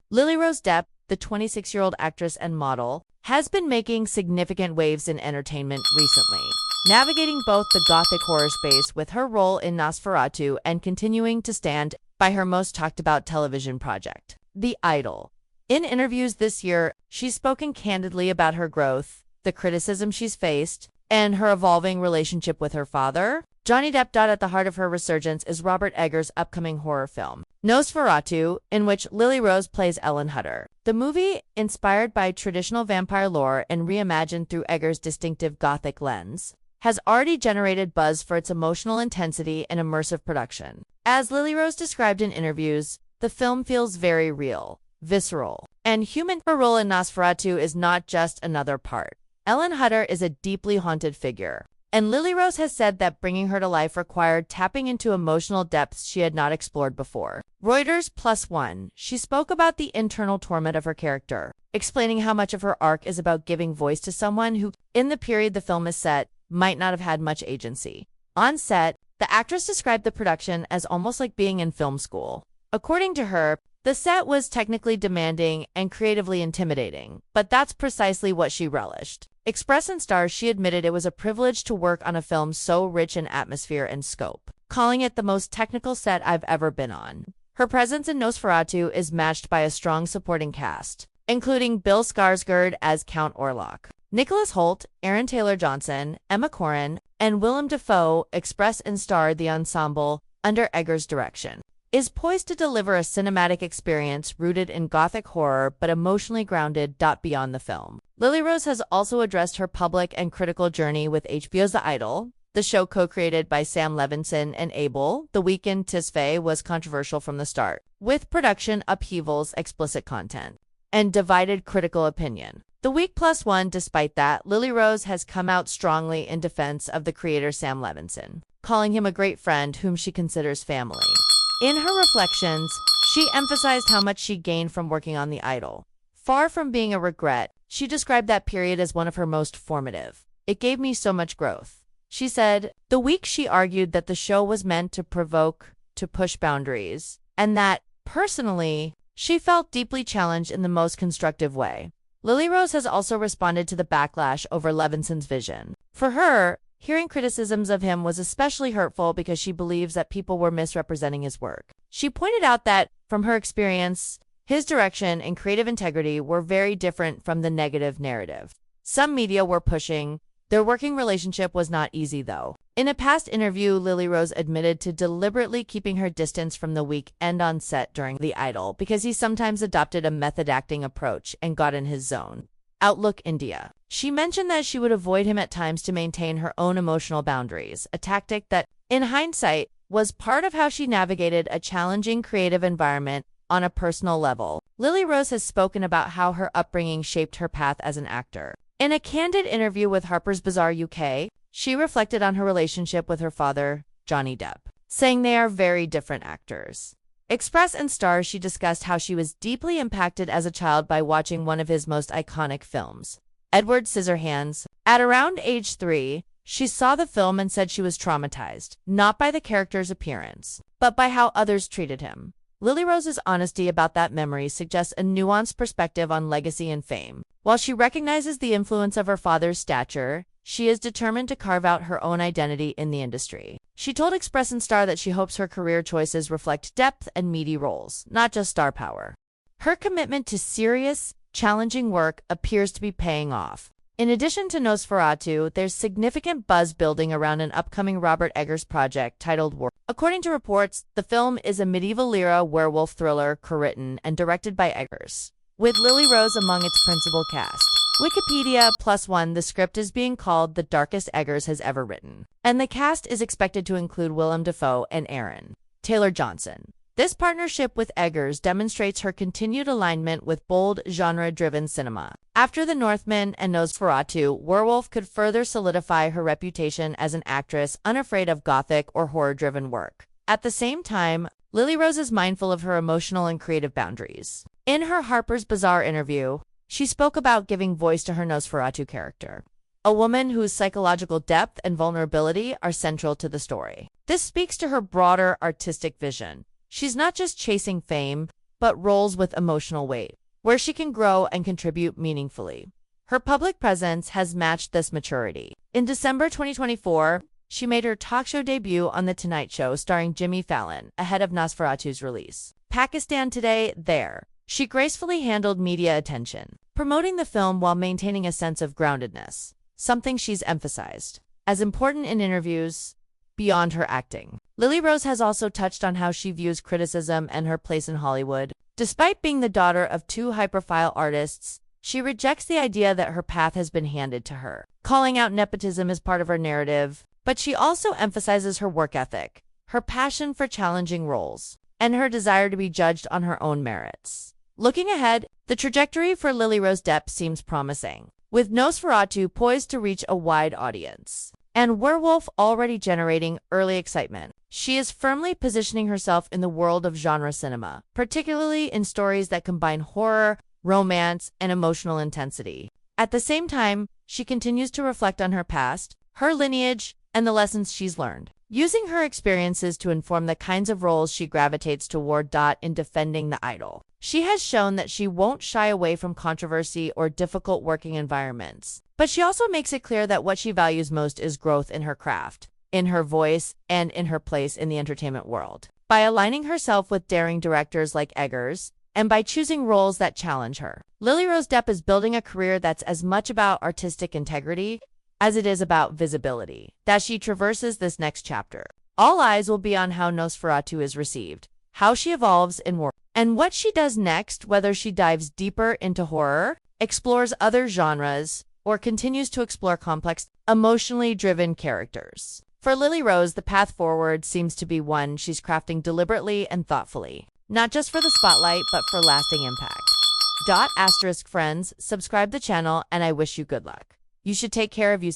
Lily Rose Depp, the 26-year-old actress and model, has been making significant waves in entertainment recently, navigating both the Gothic horror space with her role in Nosferatu and continuing to stand by her most talked-about television project, The Idol. In interviews this year, she's spoken candidly about her growth, the criticism she's faced, and her evolving relationship with her father, Johnny Depp. At the heart of her resurgence is Robert Eggers' upcoming horror film, Nosferatu, in which Lily Rose plays Ellen Hutter. The movie, inspired by traditional vampire lore and reimagined through Eggers' distinctive Gothic lens, has already generated buzz for its emotional intensity and immersive production. As Lily Rose described in interviews, the film feels very real, visceral, and human. Her role in Nosferatu is not just another part. Ellen Hutter is a deeply haunted figure, and Lily Rose has said that bringing her to life required tapping into emotional depths she had not explored before. Reuters Plus One, she spoke about the internal torment of her character, explaining how much of her arc is about giving voice to someone who, in the period the film is set, might not have had much agency. On set, the actress described the production as almost like being in film school. According to her, the set was technically demanding and creatively intimidating, but that's precisely what she relished. Express and Star, she admitted it was a privilege to work on a film so rich in atmosphere and scope, calling it the most technical set I've ever been on. Her presence in Nosferatu is matched by a strong supporting cast, including Bill Skarsgård as Count Orlok, Nicholas Hoult, Aaron Taylor-Johnson, Emma Corrin, and Willem Dafoe. Express and Star, the ensemble, under Eggers' direction, is poised to deliver a cinematic experience rooted in Gothic horror but emotionally grounded. Beyond the film, Lily Rose has also addressed her public and critical journey with HBO's The Idol. The show, co-created by Sam Levinson and Abel The Weeknd Tisfaye, was controversial from the start, with production upheavals, explicit content, and divided critical opinion. The Week Plus One, despite that, Lily Rose has come out strongly in defense of the creator Sam Levinson, calling him a great friend whom she considers family. In her reflections, she emphasized how much she gained from working on The Idol. Far from being a regret, she described that period as one of her most formative. It gave me so much growth. She said, the week she argued that the show was meant to provoke, to push boundaries, and that, personally, she felt deeply challenged in the most constructive way. Lily Rose has also responded to the backlash over Levinson's vision. For her, hearing criticisms of him was especially hurtful because she believes that people were misrepresenting his work. She pointed out that, from her experience, his direction and creative integrity were very different from the negative narrative some media were pushing. Their working relationship was not easy, though. In a past interview, Lily Rose admitted to deliberately keeping her distance from The Weeknd on set during The Idol because he sometimes adopted a method acting approach and got in his zone. Outlook India. She mentioned that she would avoid him at times to maintain her own emotional boundaries, a tactic that, in hindsight, was part of how she navigated a challenging creative environment on a personal level. Lily Rose has spoken about how her upbringing shaped her path as an actor. In a candid interview with Harper's Bazaar UK, she reflected on her relationship with her father, Johnny Depp, saying they are very different actors. Express and Star, she discussed how she was deeply impacted as a child by watching one of his most iconic films, Edward Scissorhands. At around age 3, she saw the film and said she was traumatized, not by the character's appearance, but by how others treated him. Lily Rose's honesty about that memory suggests a nuanced perspective on legacy and fame. While she recognizes the influence of her father's stature, she is determined to carve out her own identity in the industry. She told Express and Star that she hopes her career choices reflect depth and meaty roles, not just star power. Her commitment to serious, challenging work appears to be paying off. In addition to Nosferatu, there's significant buzz building around an upcoming Robert Eggers project titled Werwulf. According to reports, the film is a medieval-era werewolf thriller co-written and directed by Eggers, with Lily Rose among its principal cast. Wikipedia Plus One, the script is being called the darkest Eggers has ever written, and the cast is expected to include Willem Dafoe and Aaron Taylor-Johnson. This partnership with Eggers demonstrates her continued alignment with bold, genre-driven cinema. After The Northman and Nosferatu, Werwulf could further solidify her reputation as an actress unafraid of Gothic or horror-driven work. At the same time, Lily Rose is mindful of her emotional and creative boundaries. In her Harper's Bazaar interview, she spoke about giving voice to her Nosferatu character, a woman whose psychological depth and vulnerability are central to the story. This speaks to her broader artistic vision. She's not just chasing fame, but roles with emotional weight, where she can grow and contribute meaningfully. Her public presence has matched this maturity. In December 2024, she made her talk show debut on The Tonight Show starring Jimmy Fallon, ahead of Nosferatu's release. Pakistan Today, there. She gracefully handled media attention, promoting the film while maintaining a sense of groundedness, something she's emphasized as important in interviews beyond her acting. Lily Rose has also touched on how she views criticism and her place in Hollywood. Despite being the daughter of two high-profile artists, she rejects the idea that her path has been handed to her, calling out nepotism as part of her narrative. But she also emphasizes her work ethic, her passion for challenging roles, and her desire to be judged on her own merits. Looking ahead, the trajectory for Lily Rose Depp seems promising, with Nosferatu poised to reach a wide audience, and Werwulf already generating early excitement. She is firmly positioning herself in the world of genre cinema, particularly in stories that combine horror, romance, and emotional intensity. At the same time, she continues to reflect on her past, her lineage, and the lessons she's learned, using her experiences to inform the kinds of roles she gravitates toward. In defending the idol, she has shown that she won't shy away from controversy or difficult working environments, but she also makes it clear that what she values most is growth in her craft, in her voice, and in her place in the entertainment world. By aligning herself with daring directors like Eggers, and by choosing roles that challenge her, Lily Rose Depp is building a career that's as much about artistic integrity as it is about visibility. As she traverses this next chapter, all eyes will be on how Nosferatu is received, how she evolves in war, and what she does next, whether she dives deeper into horror, explores other genres, or continues to explore complex, emotionally driven characters. For Lily Rose, the path forward seems to be one she's crafting deliberately and thoughtfully, not just for the spotlight, but for lasting impact. Friends, subscribe the channel, and I wish you good luck. You should take care of you.